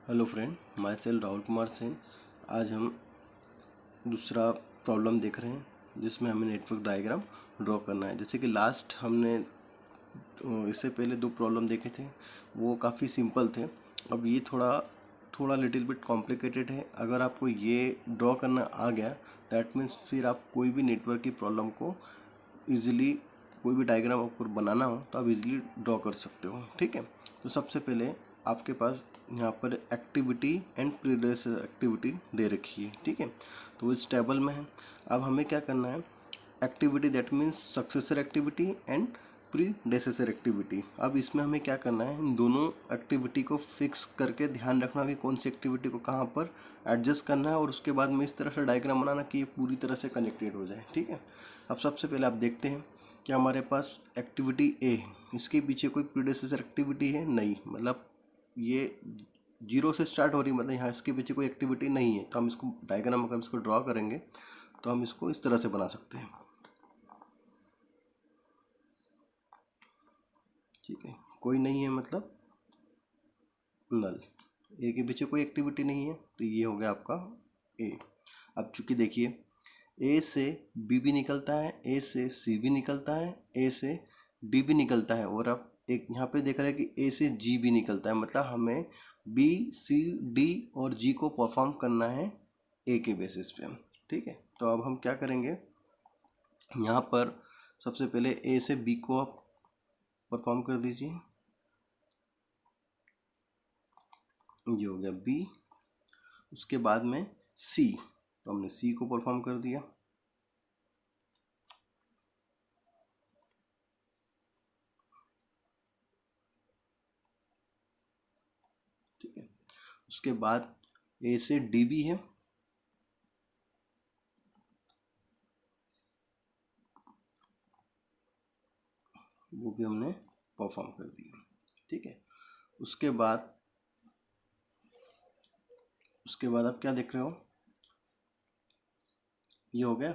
Hello friend, my self Rahul Kumar Singh. आज हम दूसरा प्रॉब्लम देख रहे हैं जिसमें हमें नेटवर्क डायग्राम ड्रॉ करना है। जैसे कि लास्ट हमने इससे पहले दो प्रॉब्लम देखे थे, वो काफ़ी सिंपल थे। अब ये थोड़ा लिटिल बिट कॉम्प्लिकेटेड है। अगर आपको ये ड्रॉ करना आ गया दैट मीन्स फिर आप कोई भी नेटवर्क की प्रॉब्लम को ईजिली, कोई भी डायग्राम आपको बनाना हो तो आप इजीली ड्रॉ कर सकते हो। ठीक है, तो सबसे पहले आपके पास यहाँ पर एक्टिविटी एंड प्रीडेसेसर एक्टिविटी दे रखी है। ठीक है, तो इस टेबल में है। अब हमें क्या करना है, activity that means successor activity and predecessor activity. अब इसमें हमें क्या करना है, इन दोनों एक्टिविटी को फिक्स करके ध्यान रखना कि कौन सी एक्टिविटी को कहाँ पर एडजस्ट करना है, और उसके बाद में इस तरह से डायग्राम बनाना कि ये पूरी तरह से कनेक्टेड हो जाए। ठीक है, अब सबसे पहले आप देखते हैं कि हमारे पास एक्टिविटी ए है, इसके पीछे कोई प्रीडेसेसर एक्टिविटी है नहीं, मतलब ये जीरो से स्टार्ट हो रही, मतलब यहाँ इसके पीछे कोई एक्टिविटी नहीं है। तो हम इसको डायग्राम अगर इसको ड्रॉ करेंगे तो हम इसको इस तरह से बना सकते हैं। ठीक है, कोई नहीं है मतलब नल, ए के पीछे कोई एक्टिविटी नहीं है, तो ये हो गया आपका ए। अब चूंकि देखिए ए से बी भी निकलता है, ए से सी भी निकलता है, ए से डी भी निकलता है, और अब एक यहाँ पे देख रहे हैं कि ए से जी भी निकलता है। मतलब हमें बी सी डी और जी को परफॉर्म करना है ए के बेसिस पे। ठीक है, तो अब हम क्या करेंगे, यहाँ पर सबसे पहले ए से बी को आप परफॉर्म कर दीजिए। ये हो गया बी। उसके बाद में सी, तो हमने सी को परफॉर्म कर दिया। ठीक है, उसके बाद ए से डी भी है, वो भी हमने परफॉर्म कर दिया। ठीक है, उसके बाद आप क्या देख रहे हो, ये हो गया।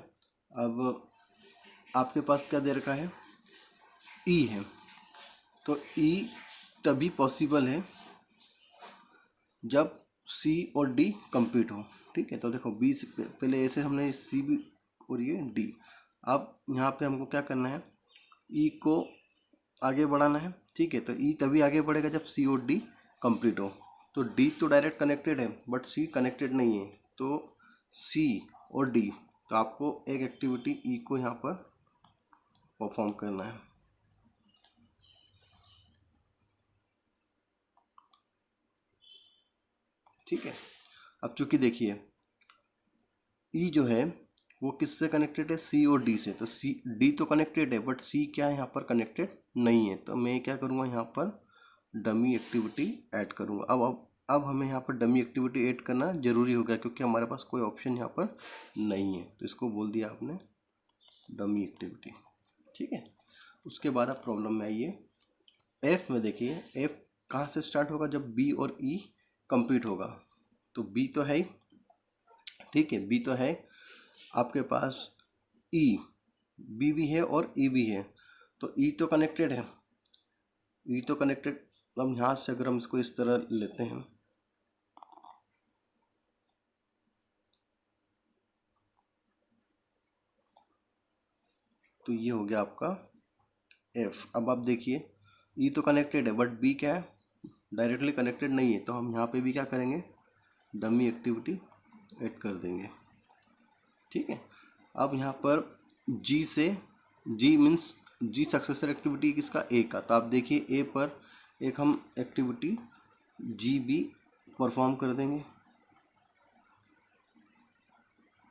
अब आपके पास क्या दे रखा है, ई है, तो ई तभी पॉसिबल है जब सी और डी कंप्लीट हो। ठीक है, तो देखो बी से पहले ऐसे हमने सी भी और ये डी। अब यहाँ पे हमको क्या करना है, ई को आगे बढ़ाना है। ठीक है, तो ई तभी आगे बढ़ेगा जब सी और डी कंप्लीट हो। तो डी तो डायरेक्ट कनेक्टेड है बट सी कनेक्टेड नहीं है, तो सी और डी, तो आपको एक एक्टिविटी ई को यहाँ पर परफॉर्म करना है। ठीक है, अब चूंकि देखिए ई जो है वो किससे कनेक्टेड है, सी और डी से, तो सी डी तो कनेक्टेड है बट सी क्या है, यहाँ पर कनेक्टेड नहीं है। तो मैं क्या करूँगा, यहाँ पर डमी एक्टिविटी ऐड करूँगा। अब हमें यहाँ पर डमी एक्टिविटी ऐड करना ज़रूरी हो गया क्योंकि हमारे पास कोई ऑप्शन यहाँ पर नहीं है, तो इसको बोल दिया आपने डमी एक्टिविटी। ठीक है, उसके बाद आप प्रॉब्लम में आइए। एफ में देखिए, एफ कहाँ से स्टार्ट होगा, जब बी और ई कंप्लीट होगा। तो बी तो है ही, ठीक है, बी तो है आपके पास, ई बी भी है और ई भी है, तो ई तो कनेक्टेड है, ई तो कनेक्टेड। हम यहाँ से अगर हम इसको इस तरह लेते हैं, तो ये हो गया आपका एफ। अब आप देखिए ई तो कनेक्टेड है बट बी क्या है, डायरेक्टली कनेक्टेड नहीं है, तो हम यहाँ पे भी क्या करेंगे, डमी एक्टिविटी ऐड कर देंगे। ठीक है, अब यहाँ पर जी से, जी मीन्स जी सक्सेसर एक्टिविटी किसका, ए का, तो आप देखिए ए पर एक हम एक्टिविटी जी भी परफॉर्म कर देंगे।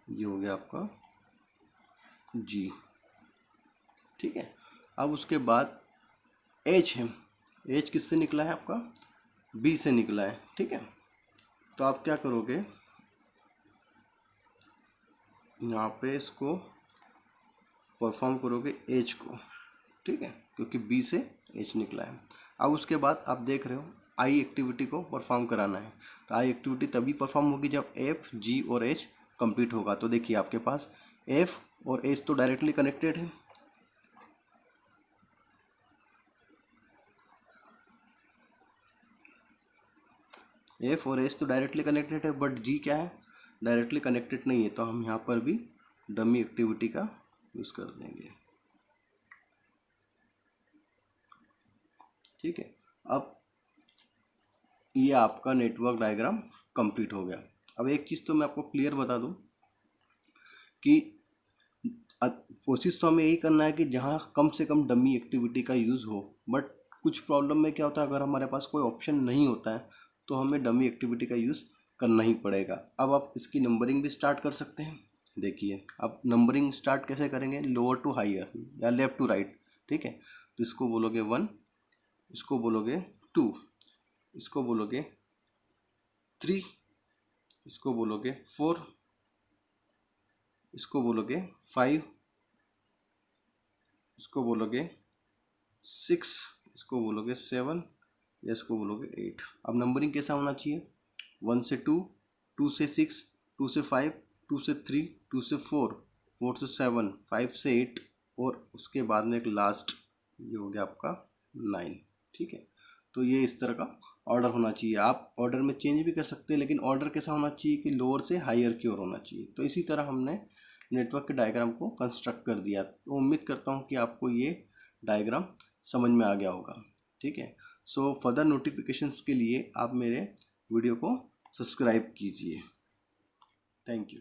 ये हो गया आपका जी। ठीक है, अब उसके बाद एच है, एच किससे निकला है आपका, बी से निकला है। ठीक है, तो आप क्या करोगे, यहाँ पे इसको परफॉर्म करोगे एच को। ठीक है, क्योंकि बी से एच निकला है। अब उसके बाद आप देख रहे हो आई एक्टिविटी को परफॉर्म कराना है, तो आई एक्टिविटी तभी परफॉर्म होगी जब एफ जी और एच कंप्लीट होगा। तो देखिए आपके पास एफ और एच तो डायरेक्टली कनेक्टेड है, एफ और एस तो डायरेक्टली कनेक्टेड है, बट जी क्या है, डायरेक्टली कनेक्टेड नहीं है, तो हम यहाँ पर भी डमी एक्टिविटी का यूज़ कर देंगे। ठीक है, अब ये आपका नेटवर्क डायग्राम कंप्लीट हो गया। अब एक चीज़ तो मैं आपको क्लियर बता दूं कि कोशिश तो हमें यही करना है कि जहाँ कम से कम डमी एक्टिविटी का यूज़ हो, बट कुछ प्रॉब्लम में क्या होता है, अगर हमारे पास कोई ऑप्शन नहीं होता है तो हमें डमी एक्टिविटी का यूज़ करना ही पड़ेगा। अब आप इसकी नंबरिंग भी स्टार्ट कर सकते हैं। देखिए, अब नंबरिंग स्टार्ट कैसे करेंगे, लोअर टू हायर या लेफ्ट टू राइट। ठीक है, तो इसको बोलोगे 1, इसको बोलोगे 2, इसको बोलोगे 3, इसको बोलोगे 4, इसको बोलोगे 5, इसको बोलोगे 6, इसको बोलोगे 7, या इसको बोलोगे 8। अब नंबरिंग कैसा होना चाहिए, 1 से 2, 2 से 6, 2 से 5, 2 से 3, 2 से 4, 4 से 7, 5 से 8, और उसके बाद में एक लास्ट, ये हो गया आपका 9। ठीक है, तो ये इस तरह का ऑर्डर होना चाहिए। आप ऑर्डर में चेंज भी कर सकते हैं, लेकिन ऑर्डर कैसा होना चाहिए कि लोअर से हायर की ओर होना चाहिए। तो इसी तरह हमने नेटवर्क के डायग्राम को कंस्ट्रक्ट कर दिया। तो उम्मीद करता हूँ कि आपको ये डायग्राम समझ में आ गया होगा। ठीक है, सो फर्दर नोटिफिकेशंस के लिए आप मेरे वीडियो को सब्सक्राइब कीजिए। Thank you.